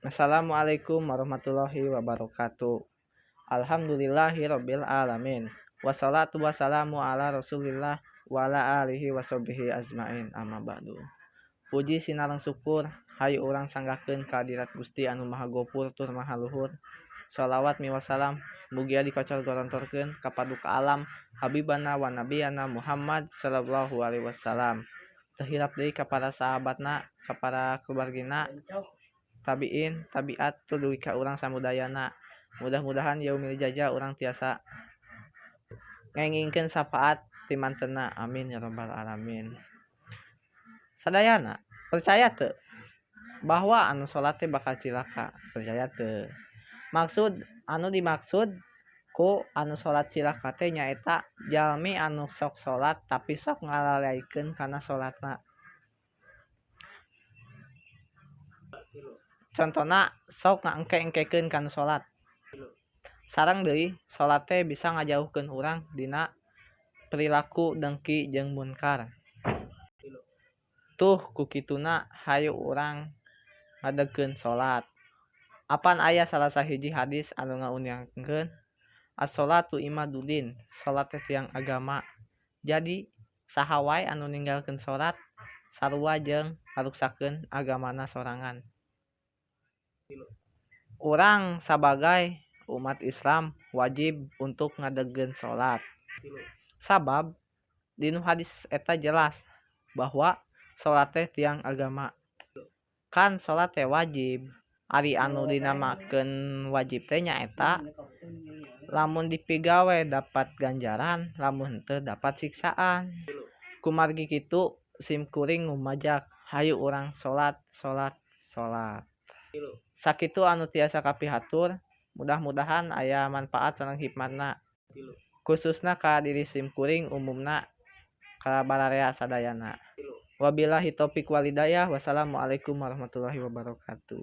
Assalamualaikum warahmatullahi wabarakatuh. Alhamdulillahirabbil alamin. Wassalatu wassalamu ala Rasulillah wa ala alihi washabihi azmain. Amma ba'du. Puji sinareng syukur hayu urang sanggakeun ka hadirat Gusti anu Maha Gopur tur Maha Luhur. Shalawat miwah salam mugia dikocor gorontorkeun ka paduka alam habibana wa nabiyana Muhammad sallallahu alaihi wasallam. Teu hirap deui ka para sahabatna, ka para keluargina, tabiin, tabiat tur dugi ka urang samudayana. Mudah-mudahan yaumil jaza urang tiasa ngengingkeun syafaat ti mantenna. Amin ya rabbal alamin. Sadayana, percaya teu bahwa anu salat teh bakal cilaka? Percaya teu? Maksud anu dimaksud ku anu salat cilaka teh nyaeta jalmi anu sok salat tapi sok ngalalaikeun kana salatna. Contona sok ngaengke-engkekeun kana salat. Sareng deui salat teh bisa ngajauhkeun urang dina perilaku dengki jeung munkar. Tuh ku kituna hayu urang ngadegkeun salat. Apan aya salah sahiji hadis anu ngauniangkeun as-sholatu imaduddin, salat teh tiang agama. Jadi saha wae anu ninggalkeun salat sarua jeung ngaruksakeun agamana sorangan. Urang sabagai umat Islam wajib untuk ngadegkeun salat. Sabab dinu hadis eta jelas bahwa salat teh tiang agama. Kan salat teh wajib. Ari anu dinamakeun wajib teh nyaeta lamun dipigawe dapat ganjaran, lamun henteu dapat siksaan. Kumargi kitu simkuring ngumajak hayu urang salat. Sakitu anu tiasa kapihatur, mudah-mudahan aya manfaat sareng hikmatna khususna ka diri simkuring umumna ka bararea sadayana. Wabillahi taufiq walhidayah. Wassalamualaikum warahmatullahi wabarakatuh.